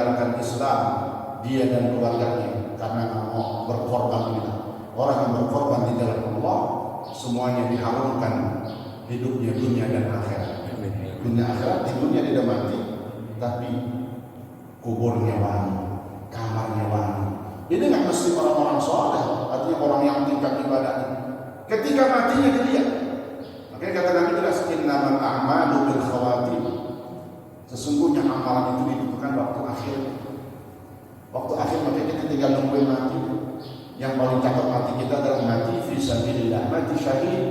meninggalkan Islam, dia dan keluarganya karena mau berkorban gitu. Orang yang berkorban di jalan Allah semuanya diharumkan hidupnya dunia dan akhirat. Dunia akhirat, di dunia dia mati, tapi kuburnya wangi, kamarnya wangi. Ini nggak mesti orang-orang soleh, artinya orang yang tingkat ibadahnya. Ketika matinya dilihat. Makanya kata Nabi jelas, innamal a'malu bil khawatim. Sesungguhnya amalan itu ditentukan waktu akhir. Waktu akhir makanya kita tinggal nungguin mati. Yang paling cakep mati kita adalah mati fi sabilillah, mati syahid.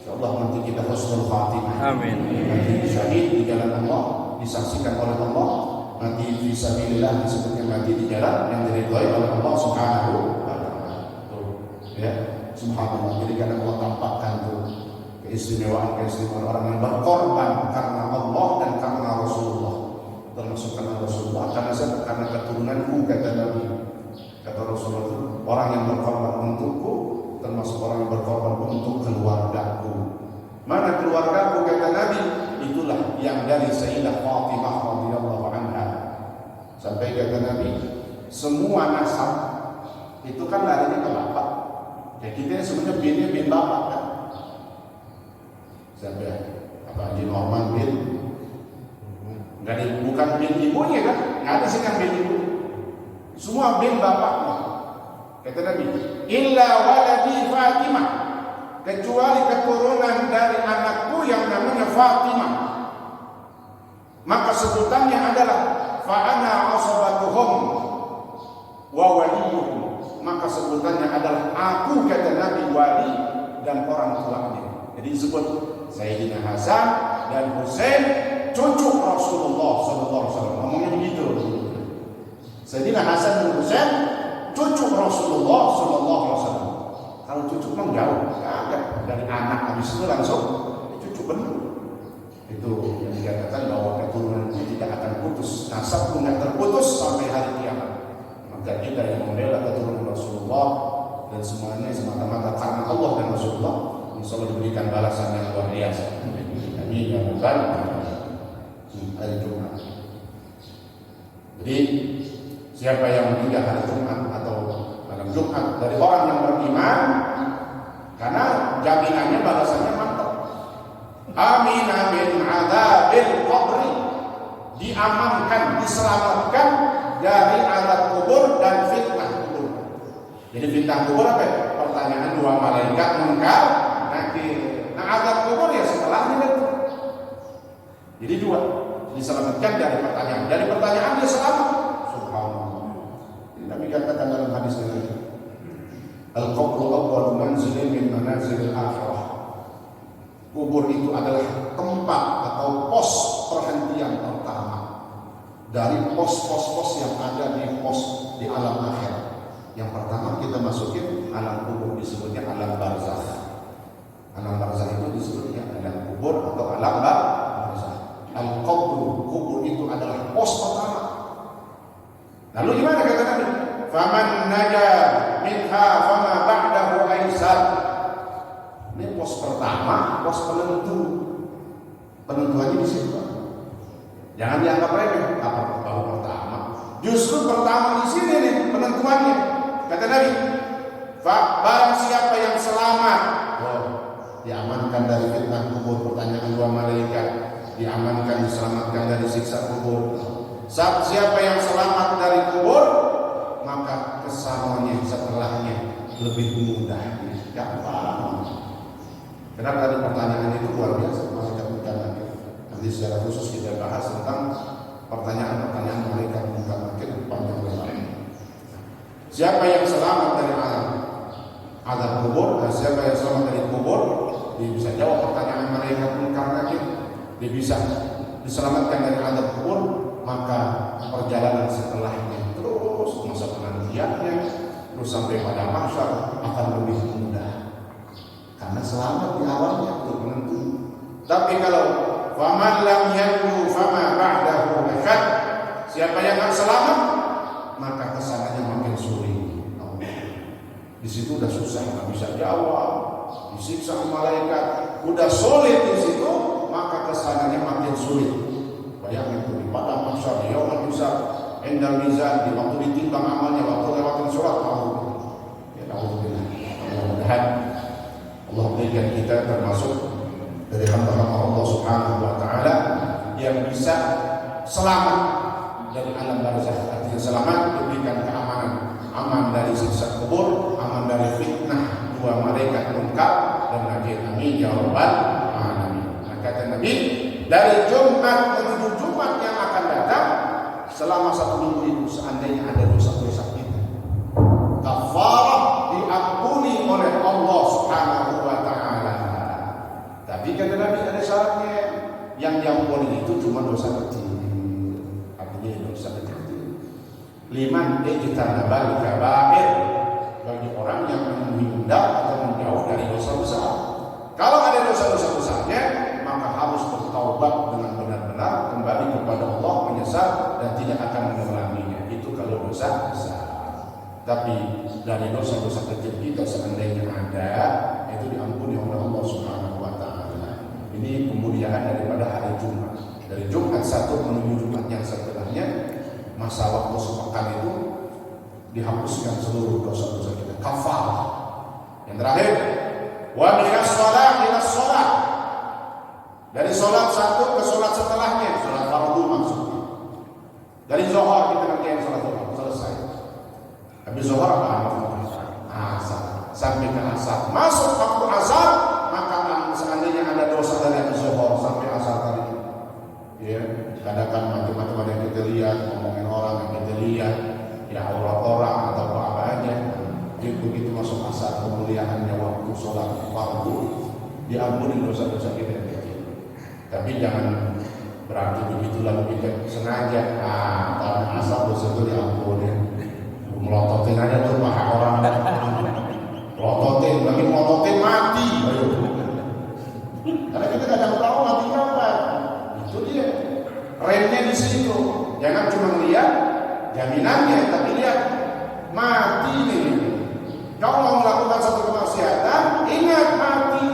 Insyaallah nanti kita husnul khatimah. Amin. Mati syahid di jalan Allah, disaksikan oleh Allah. Mati fi sabilillah disebutnya mati di jalan yang diridhai oleh Allah Subhanahu wa taala. Ya, subhanallah. Jadi karena Allah tampakkan tuh keistimewaan orang yang berkorban karena Allah dan karena Rasulullah. Termasuk karena Rasulullah, karena keturunanku, kata Nabi. Kata Rasulullah itu, orang yang berkorban untukku termasuk orang yang berkorban untuk keluargaku. Mana keluargaku, kata Nabi? Itulah yang dari Sayyidah Fatimah radhiyallahu anha. Sampai kata Nabi, semua nasab itu kan larinya ke bapak. Ya kita sebenarnya binnya bin bapak kan. Sampai apa Haji Norman bin, bukan bin ibunya kan? Nggak ada sih yang bin ibu. Semua bin bapaknya. Kata Nabi, illa waladi Fatimah, kecuali keturunan dari anakku yang namanya Fatimah. Maka sebutannya adalah fa'ana asabatuhum wa waliyuhum. Maka sebutannya adalah aku, kata Nabi, wali dan orang tuanya. Jadi disebut Sayyidina Hasan dan Husain, cucu Rasulullah sallallahu alaihi wasallam. Ngomongnya begitu. Sayyidina Hasan dan Husain, cucu Rasulullah sallallahu alaihi wasallam. Kalau cucu memang jauh, agak dari anak habis itu langsung cucu benar. Itu yang dikatakan bahwa keturunan itu tidak akan putus, nasab pun tidak terputus sampai hari kiamat. Maka kita yang membela keturunan Rasulullah dan semuanya semata-mata karena Allah dan Rasulullah, insyaallah diberikan balasan yang luar biasa. Amin ya rabbal alamin. Hari Jumat. Jadi siapa yang meninggal hari Jumat atau malam Jumat dari orang yang beriman, karena jaminannya balasannya mantap. Amin amin adzabil qabri, diamankan, diselamatkan dari azab kubur dan fitnah kubur. Jadi fitnah kubur apa ya? Pertanyaan dua malaikat munkar nakir. Nah azab kubur ya setelahnya itu. Jadi dua, diselamatkan dari pertanyaan. Dari pertanyaan dia selamat. Subhanallah. Nabi katakan dalam hadis ini, al-qabru awwalu manzilin min manazilil akhirah. Kubur itu adalah tempat atau pos perhentian pertama dari pos-pos yang ada di alam akhirat. Yang pertama kita masukin alam kubur, disebutnya alam barzakh. Alam barzakh itu disebutnya alam kubur atau alam barzakh. Al-qabru, kubur itu adalah pos pertama. Lalu gimana kata Nabi? Faman naja minha fama ba'dahu aisar. Ini pos pertama, pos penentu. Penentuannya di situ. Jangan dianggap remeh. Apa baru pertama? Justru pertama di sini nih penentuannya. Kata Nabi, barang siapa yang selamat, diamankan dari fitnah kubur, pertanyaan dua malaikat, diamankan, diselamatkan dari siksa kubur. Siapa yang selamat dari kubur, maka kesananya setelahnya lebih mudah, gampang. Kenapa tadi pertanyaan itu luar biasa, malaikat munkar nakir. Nanti secara khusus kita bahas tentang pertanyaan-pertanyaan malaikat munkar nakir panjang lebar. Siapa yang selamat dari azab kubur, dan siapa yang selamat dari kubur, dia bisa jawab pertanyaan malaikat munkar nakir. Dia bisa diselamatkan dari azab kubur, maka perjalanan setelahnya terus masa penantiannya terus sampai pada mahsyar akan lebih mudah. Karena selamat di awalnya untuk menentu. Tapi kalau faman lam yanju fama ba'dahu asyad, siapa yang akan selamat, maka kesananya makin sulit. Di situ udah susah, nggak bisa jawab, disiksa malaikat, udah sulit di situ, maka kesananya makin sulit. Bayangin tuh di padang mahsyar, yaumul hisab, Indal mizan, di waktu ditimbang amalnya, waktu lewatin surat, ya alhamdulillah. Mudah-mudahan Allah berikan kita termasuk dari hamba-hamba Allah Subhanahu wa taala yang bisa selamat dari alam barzakh. Artinya selamat, diberikan keamanan, aman dari siksa kubur, aman dari fitnah dua malaikat munkar dan nakir. Amin ya rabbal alamin. Nah, kata Nabi, dari Jumat menuju Jumat yang akan datang, selama 1 minggu itu seandainya ada dosa-dosa kita, kafarah diampuni oleh Allah Subhanahu wa taala. Tapi kata Nabi ada syaratnya, yang diampuni itu cuma dosa kecil. Artinya dosa kecil. Liman ijtanabal kabair, bagi orang yang menghindar atau menjauh dari dosa besar. Kalau ada dosa-dosa besarnya, maka harus bertaubat dengan benar-benar, kembali kepada Allah, menyesal dan tidak akan mengulanginya. Itu kalau dosa besar. Tapi dari dosa-dosa kecil kita seandainya ada, itu diampuni oleh Allah Subhanahu wa taala. Ini kemuliaan daripada hari Jumat. Dari Jumat 1 menuju Jumat yang setelahnya, masa waktu sepekan itu dihapuskan seluruh dosa-dosa kita. Kafarah. Yang terakhir, wa minas shalah ila shalah. Dari sholat 1 ke sholat setelahnya, sholat fardu maksudnya. Dari zuhur kita ngerjain sholat zuhur, selesai. Habis zuhur apa? Asar. Sampai ke asar. Masuk waktu asar, maka seandainya ada dosa dari zuhur sampai asar tadi, ya, kadang-kadang macam-macam ada yang kita lihat, ngomongin orang yang kita lihat, ya aurat orang atau apa aja. Jadi begitu masuk asar, kemuliaannya waktu sholat fardu, diampuni dosa-dosa kita. Tapi jangan berarti begitu lalu kita sengaja karena asal dosa itu diampuni. Melototin aja tuh paha orang, melototin, lagi melototin mati. Karena kita kadang tahu mati kapan. Itu dia remnya di situ. Jangan cuma lihat jaminannya, tapi lihat mati nih. Kau mau melakukan satu kemaksiatan, ingat mati.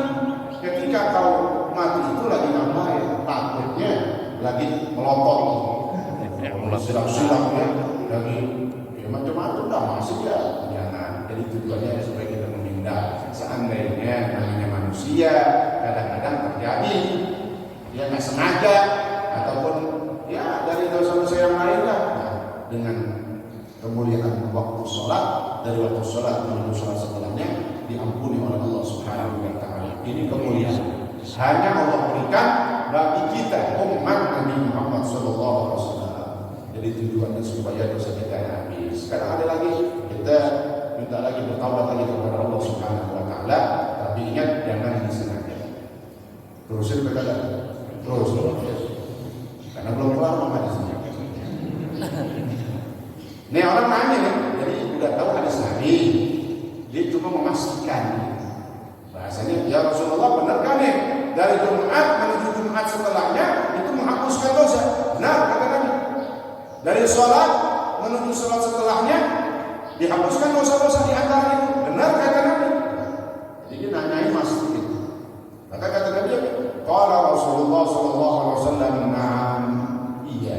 Ketika kau mati itu lagi ngapain? Takutnya lagi melotot, silang-silang ya, lagi ya macam-macam dah masih ya. Jangan. Jadi tujuannya supaya kita menghindar. Seandainya namanya manusia kadang-kadang terjadi, dia nggak sengaja ataupun ya dari dosa-dosa yang lain lah. Nah, dengan kemuliaan waktu sholat, dari waktu sholat menuju sholat setelahnya diampuni oleh Allah Subhanahu wa taala. Ini kemuliaan hanya Allah berikan bagi kita umat Nabi Muhammad SAW. Jadi tujuannya supaya dosa kita habis. Sekarang ada lagi, kita minta lagi bertaubat lagi kepada Allah Subhanahu wa taala. Tapi ingat jangan disengaja. Terusin berkata terus. Karena belum kelar hadisnya. Nih orang nanya nih, jadi udah tahu hadis Nabi, dia cuma memastikan. Bahasanya, ya Rasulullah benar kan nih? Dari Jumat menuju Jumat setelahnya itu menghapuskan dosa. Benar kata Nabi. Dari sholat menuju sholat setelahnya dihapuskan dosa-dosa di antara itu. Benar kata Nabi. Jadi nanyain masih itu. Maka kata Nabi, qala Rasulullah sallallahu alaihi wasallam, "Na'am." Iya.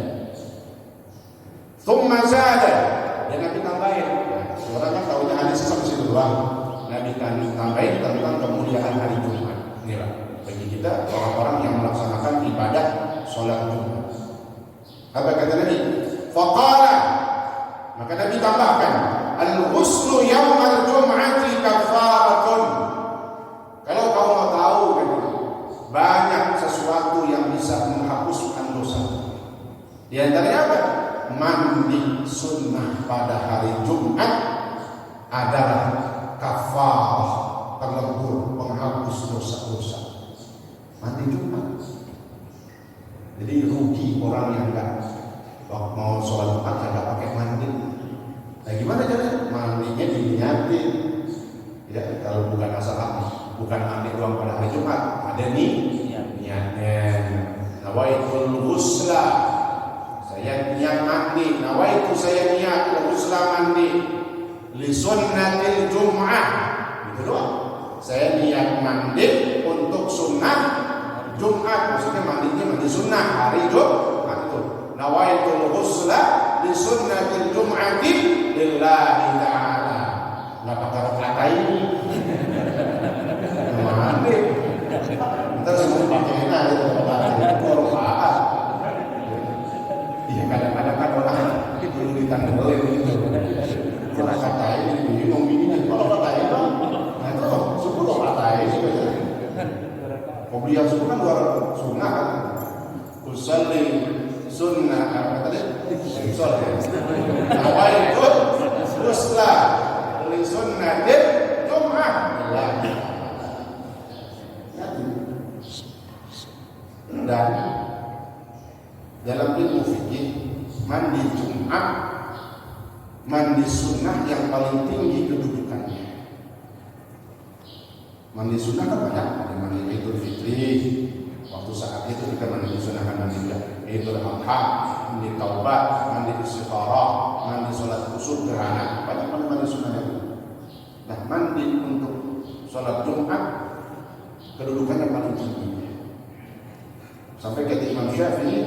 Tsumma zada. Dan Nabi tambahin. Orangnya tahunya hadis sampai situ doang. Nabi tambahin tentang kemuliaan hari Jumat. Inilah bagi kita orang-orang yang melaksanakan ibadah sholat Jumat. Apa kata Nabi? Faqala, maka Nabi tambahkan, al-ghuslu yaumal jum'ati kafaratun. Kalau kau mau tahu kan, banyak sesuatu yang bisa menghapuskan dosa. Di antaranya apa? Mandi sunnah pada hari Jumat adalah kafarah, penebur, penghapus dosa-dosa. Mandi Jumat. Jadi rugi orang yang enggak mau sholat Jumat enggak pakai mandi. Nah gimana caranya? Mandinya diniatin. Ya, kalau bukan asal bukan mandi doang pada hari Jumat, ada nih niatnya. Nawaitul ghusla, saya niat mandi. Nawaitu, saya niat ghusla mandi li sunnatil Jum'ah. Gitu doang. Saya niat mandi untuk sunnah Jumat, maksudnya mandinya mandi sunnah hari Jumat itu. Nawaitul ghusla li sunnah ikan beler gitu. Kalau kata ini bingung ini, kalau kata ini, nah itu suku dong kata ini. Kopiah suku kan luar sunnah kan. Usalli sunnah apa tadi? Usalli. Awal itu uslah li sunnatin Jum'ah. Dan dalam ilmu fikih mandi Jumat, mandi sunnah yang paling tinggi kedudukannya. Mandi sunnah kan banyak, ada mandi Idul Fitri, waktu saat itu kita mandi sunnah kan mandi Idul Adha, mandi Taubat, mandi Istikharah, mandi sholat kusuf gerhana, banyak mandi sunnah itu. Nah, mandi untuk sholat Jumat kedudukannya paling tinggi. Sampai kata Imam Syafi'i,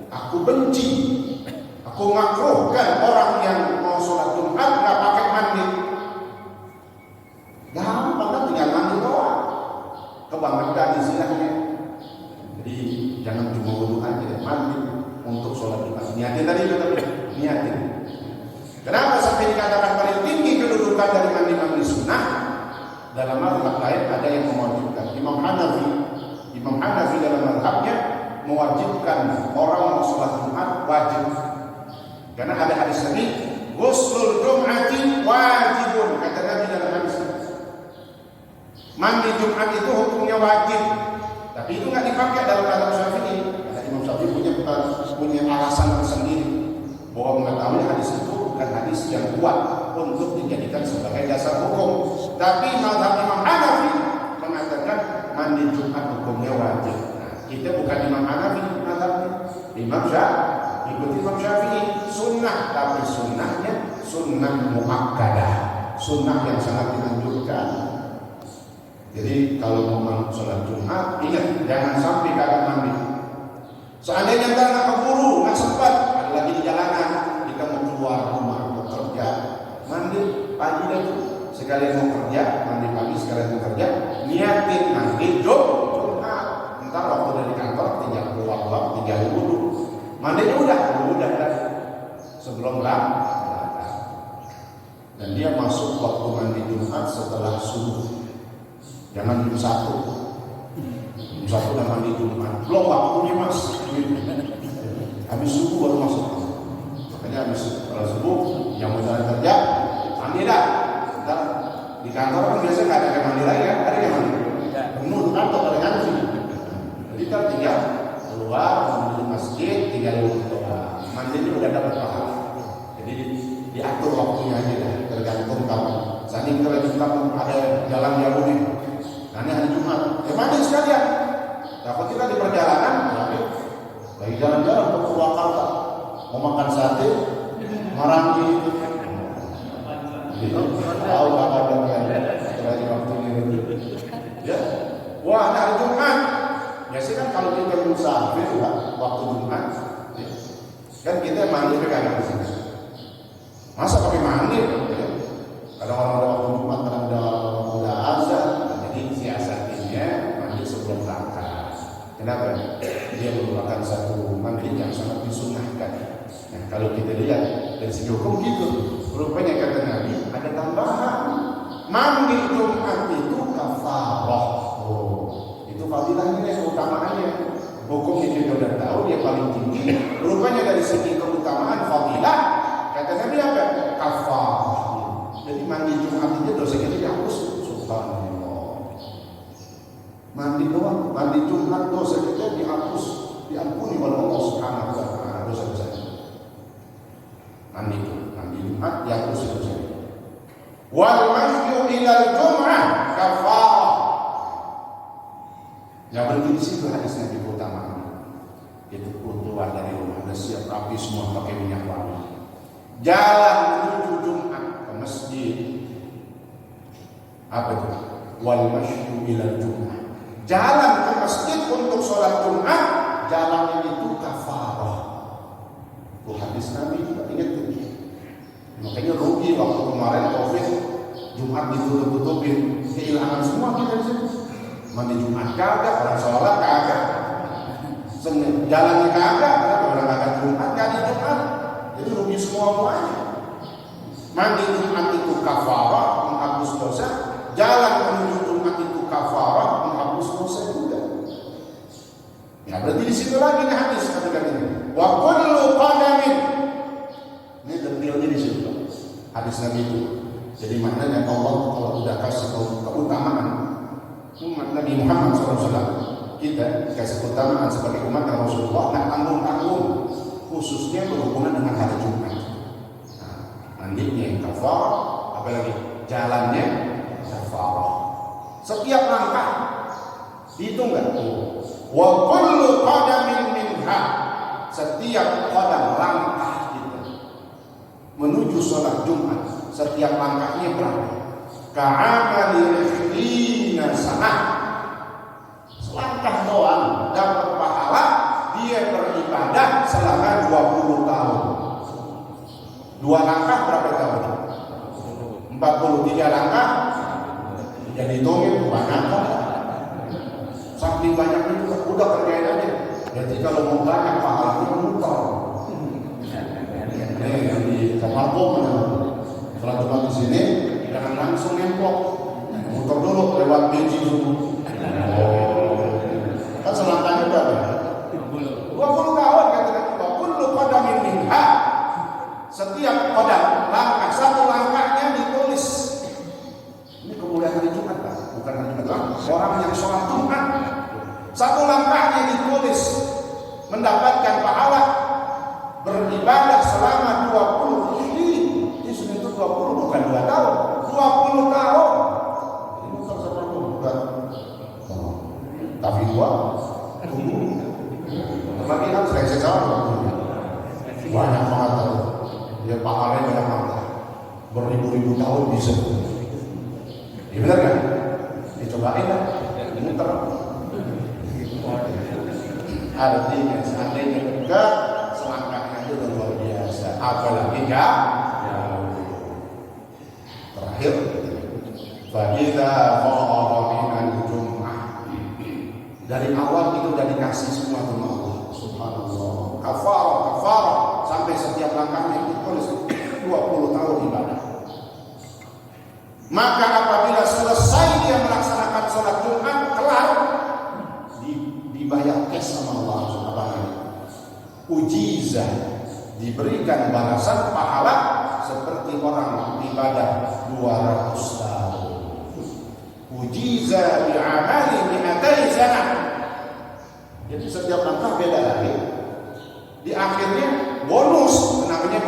aku benci, aku makruhkan orang yang mau sholat Jumat nggak pakai mandi. Gampang kan, tinggal mandi doang. Kebangetan istilahnya. Jadi jangan cuma wudhu aja, mandi untuk sholat Jumat. Niatin tadi itu tapi niatin. Kenapa sampai dikatakan paling tinggi kedudukan dari mandi sunnah? Dalam mazhab lain ada yang mewajibkan. Imam Hanafi dalam mazhabnya mewajibkan orang mau sholat Jumat wajib. Karena ada hadis Nabi, ghuslul Jum'ati wajibun, kata Nabi dalam hadis. Mandi Jumat itu hukumnya wajib, tapi itu nggak dipakai dalam mazhab Syafi'i. Karena Imam Syafi'i punya alasan tersendiri bahwa mengetahui hadis itu bukan hadis yang kuat untuk dijadikan sebagai dasar hukum. Tapi mazhab Imam Hanafi mengatakan mandi Jumat hukumnya wajib. Kita bukan Imam Hanafi, Imam Syafi'i, ikut Imam Syafi'i, sunnah, tapi sunnahnya sunnah muakkadah, sunnah yang sangat dianjurkan. Jadi kalau mau sholat Jumat, ingat jangan sampai kagak mandi. Seandainya kita nggak keburu, nggak sempat, ada lagi di jalanan, kita mau keluar rumah, mau kerja, mandi pagi deh, sekalian mau kerja, mandi pagi sekalian mau kerja, niatin nanti Jumat. Ntar waktu dari kantor tinggal keluar, tinggal wudhu, mandinya udah sebelum berangkat. Dan dia masuk waktu mandi Jumat setelah subuh. Jangan jam 1 udah mandi Jumat, belum waktunya mas. Habis subuh baru masuk. Makanya habis setelah subuh yang mau jalan kerja mandi dah. Ntar di kantor kan biasa nggak ada yang mandi lagi kan? Ada yang mandi penuh kantor ada ngaji. Jadi kan tinggal keluar mandi di masjid, tinggal doa. Mandinya udah dapat pahala. Jadi diatur waktunya aja dah, tergantung kamu. Saat ini kita lagi ada jalan jauh nih. Karena hari Jumat, mandi sekalian. Takut kita di perjalanan, lagi jalan-jalan ke Purwakarta, mau makan sate, marangi, gitu. Tahu apa ada lagi waktu ini, ya. Wah, hari Jumat. Biasanya kan kalau kita musafir, waktu Jumat, ya. Kan kita mandi kan di sini. Masa pakai mandi? Ya. Kadang orang ada waktu Jumat, kadang ada udah azan. Mandi sebelum berangkat. Kenapa? Dia merupakan satu mandi yang sangat disunahkan. Nah, kalau kita lihat dari segi hukum gitu, rupanya kata Nabi ada tambahan. Mandi Jumat itu kafarah. Itu fadilahnya, keutamaannya. Hukumnya kita udah tahu dia paling tinggi. Rupanya dari segi keutamaan fadilah, kata Nabi apa? Kafarah. Jadi mandi Jumat itu dosa kita dihapus. Subhanallah. Mandi doang, mandi Jumat dosa kita dihapus, diampuni oleh Allah Subhanahu wa taala dosa-dosa. Mandi Jumat dihapus dosa. Wal masyu ila al-jum'ah kafarah. Ya berarti di situ hadisnya keutamaan. Itu keluar dari rumah, udah siap rapi semua pakai minyak wangi. Jalan menuju Jumat ke masjid. Apa itu? Wal masyu ila al-jum'ah. Jalan ke masjid untuk sholat Jumat, jalannya itu kafarah. Itu hadis Nabi, ingat itu. Makanya rugi waktu kemarin COVID, Jumat ditutup-tutupin, kehilangan semua kita di situ. Mandi Jumat kagak, orang sholat kagak, jalannya kagak, karena orang kagak Jumat, nggak di Jumat. Jadi rugi semua semuanya. Mandi Jumat itu kafarah, menghapus dosa. Jalan menuju Jumat itu kafarah, menghapus dosa juga. Ya berarti di situ lagi nih hadis katakan ini. Wa kullu qadamin. Ini detailnya di situ. Hadis Nabi itu. Jadi maknanya Allah kalau sudah kasih keutamaan umat Nabi Muhammad SAW, kita kasih keutamaan sebagai umat Rasulullah, nak tanggung-tanggung khususnya berhubungan dengan hari Jumat. Nah, mandinya kafarah, apalagi jalannya kafarah. Setiap langkah dihitung nggak? Wa kullu qadamin minha, setiap qadam langkah kita menuju sholat Jumat, setiap langkahnya berapa? Ka'amali 20 sanah. Selangkah doang dapat pahala, dia beribadah selama 20 tahun. 2 langkah berapa tahun? 43 langkah. Jadi hitungin banyak kan? Saking banyaknya juga udah kerjain aja. Jadi kalau mau banyak pahalanya muter. Yang di kamar mana? Kalau cuma di sini jangan langsung nemplok, muter dulu lewat biji dulu. Kan selangkahnya berapa? 20 tahun kata-kata. Kullu qadamin minha, setiap qadam langkah, satu langkahnya ditulis. Ini kemuliaan hari Jumat Pak, bukan hari Jumat. Orang yang sholat Jumat, satu langkahnya ditulis mendapatkan pahala beribadah selama 20 ini. Ini sudah itu 20 bukan 2 tahun, 20 tahun. Ini bukan seperti bukan. Tapi 2 lagi kan seleksi sama banyak banget tuh. Ya pahalanya banyak banget. Beribu-ribu tahun bisa. Ya benar kan? Dicobain lah, muter. Artinya seandainya enggak, selangkahnya itu luar biasa. Apalagi enggak? Terakhir, fa'idza qara minal jum'ah. Dari awal itu udah dikasih semua sama Allah. Subhanallah. Kafarah sampai setiap langkahnya itu tulis 20 tahun ibadah. Maka apabila selesai dia melaksanakan sholat Jumat kelar, dibayar cash sama Allah Subhanahu wa taala. Ujizah, diberikan balasan pahala seperti orang ibadah 200 tahun. Ujizah bi'amali mi'atai sanah. Jadi setiap langkah beda lagi. Di akhirnya bonus, namanya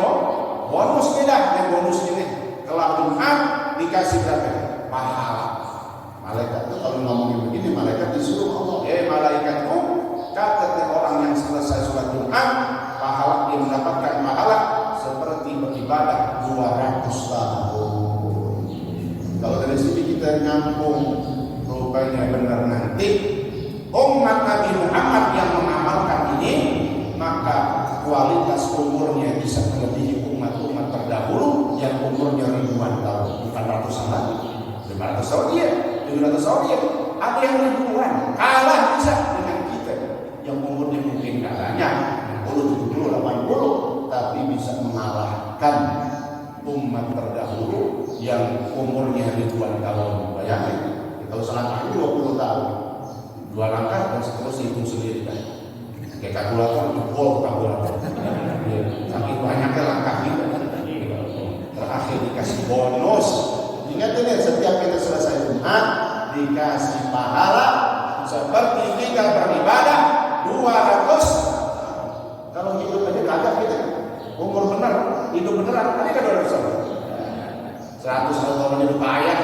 bonus beda. Yang bonus ini kelar Jumat dikasih berapa? Pahala. Malaikat itu kalau ngomongin begini, malaikat disuruh Allah, malaikatku, kata orang yang selesai sholat Jumat, pahala dia mendapatkan pahala seperti beribadah 200 tahun. Kalau dari sini kita nyambung, rupanya benar nanti umat Nabi Muhammad yang mengamalkan ini, maka kualitas umurnya bisa melebihi umat-umat terdahulu yang umurnya ribuan tahun, bukan ratusan lagi. 500 tahun dia, 700 tahun dia. Ada yang ribuan, kalah bisa dengan kita yang umurnya mungkin kalahnya 60, 70, 80, tapi bisa mengalahkan umat terdahulu yang umurnya ribuan tahun. Bayangin, kalau selangkahnya 20 tahun, 2 langkah dan seterusnya hitung sendiri kan. Kayak kalkulator, jempol kalkulator. Saking banyaknya langkah kita. Terakhir dikasih bonus. Ingat ini, setiap kita selesai Jumat dikasih pahala seperti kita beribadah 200. Kalau hidup aja kagak kita. Umur benar, hidup beneran. Tadi kan 200 tahun hidup payah,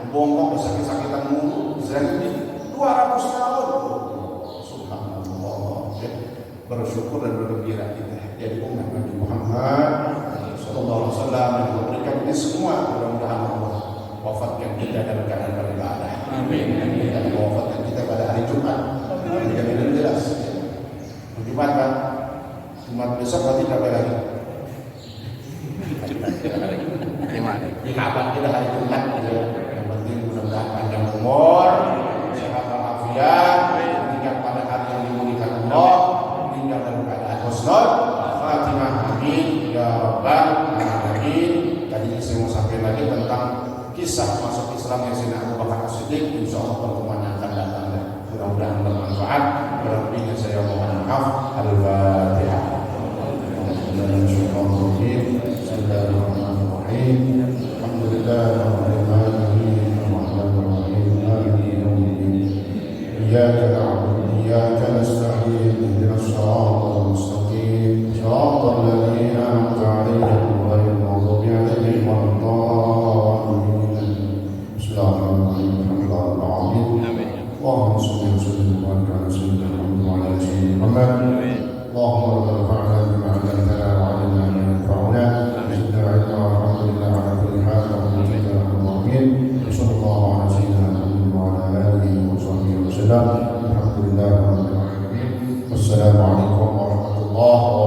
bongkok, sakit-sakitan mulu, misalnya 200 tahun. Subhanallah. Bersyukur dan bergembira kita jadi umat Nabi Muhammad sallallahu alaihi wasallam yang memberikan ini semua. Mudah-mudahan Allah wafatkan kita dalam keadaan beribadah. Amin. Dan wafatkan kita pada hari Jumat. Dengan jelas. Jumat kan? Jumat besok berarti berapa lagi? Di kapan kita hari Jumat? Yang penting mudah-mudahan panjang umur, sehat walafiat, meninggal pada hari yang dimuliakan Allah, meninggal dalam keadaan husnul khatimah. Amin ya rabbal alamin. Tadi saya mau sampaikan lagi tentang kisah masuk Islam Sayyidina Abu Bakar As-Siddiq. Insyaallah pertemuan yang akan datang dan mudah-mudahan bermanfaat. Berlebihnya saya mohon maaf. Al-Fatihah. Bismillahirrahmanirrahim. Alhamdulillahirabbil alamin. Arrahmanirrahim. Maliki yaumiddin. Iyyaka na'budu wa iyyaka nasta'in. Ihdinas siratal mustaqim. Siratal ladzina an'amta 'alaihim ghairil maghdubi 'alaihim waladdallin. Bismillahirrahmanirrahim. Alhamdulillahirabbil alamin. Allahumma shalli wa sallim wa barik ala sayyidina Muhammad wa ala ali sayyidina Muhammad. Allahumma rabbana fa'alna bima 'allamtana wa 'allimna ma yanfa'una. Zidna 'ilma walhamdulillah 'ala kulli hal wa alhamdulillahirabbil sallallahu ala sayyidina Muhammad wa ala alihi wa sahbihi wa sallam. Alhamdulillahirabbil alamin. Wassalamu alaikum warahmatullahi wabarakatuh.